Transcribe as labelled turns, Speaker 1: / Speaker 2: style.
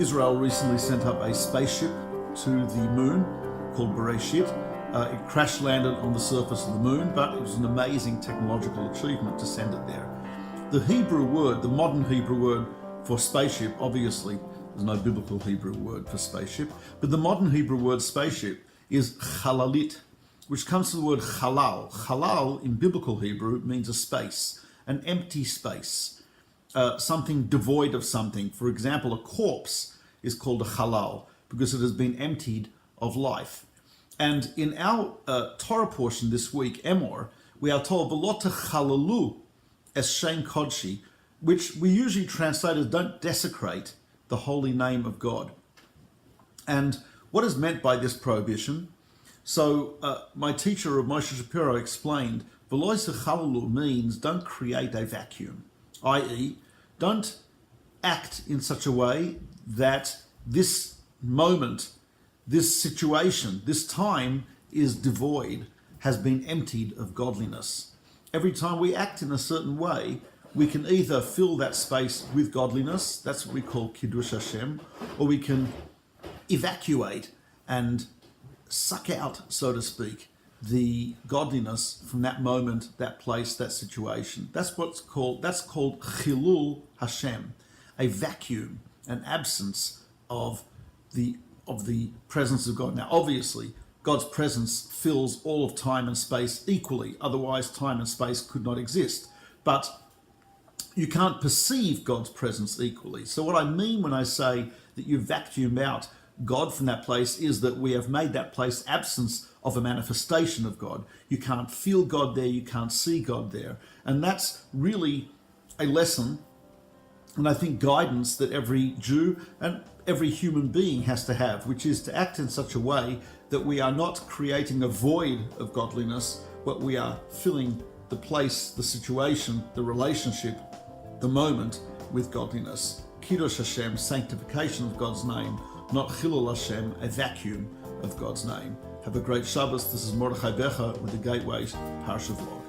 Speaker 1: Israel recently sent up a spaceship to the moon called Bereshit. It crash landed on the surface of the moon, but it was an amazing technological achievement to send it there. The Hebrew word, the modern Hebrew word for spaceship, obviously there's no biblical Hebrew word for spaceship, but the modern Hebrew word spaceship is chalalit, which comes from the word halal. Halal in biblical Hebrew means a space, an empty space, something devoid of something. For example, a corpse is called a halal because it has been emptied of life. And in our Torah portion this week, Emor, we are told, "V'lo techalalu es shem kodshi," which we usually translate as "don't desecrate the holy name of God." And what is meant by this prohibition? So my teacher, Rabbi Moshe Shapiro, explained, "V'lo techalalu" means don't create a vacuum, i.e., don't act in such a way that this moment, this situation, this time is devoid, has been emptied of godliness. Every time we act in a certain way, we can either fill that space with godliness, that's what we call Chillul Hashem, or we can evacuate and suck out, so to speak, the godliness from that moment, that place, that situation. That's called Chillul Hashem, a vacuum, an absence of the presence of God. Now, obviously, God's presence fills all of time and space equally. Otherwise, time and space could not exist. But you can't perceive God's presence equally. So what I mean when I say that you vacuum out God from that place is that we have made that place absence of a manifestation of God. You can't feel God there, you can't see God there. And that's really a lesson, and I think guidance, that every Jew and every human being has to have, which is to act in such a way that we are not creating a void of godliness, but we are filling the place, the situation, the relationship, the moment with godliness. Kiddush Hashem, sanctification of God's name, not Chillul Hashem, a vacuum of God's name. Have a great Shabbos. This is Mordechai Becher with the Gateway Parshat Vlog.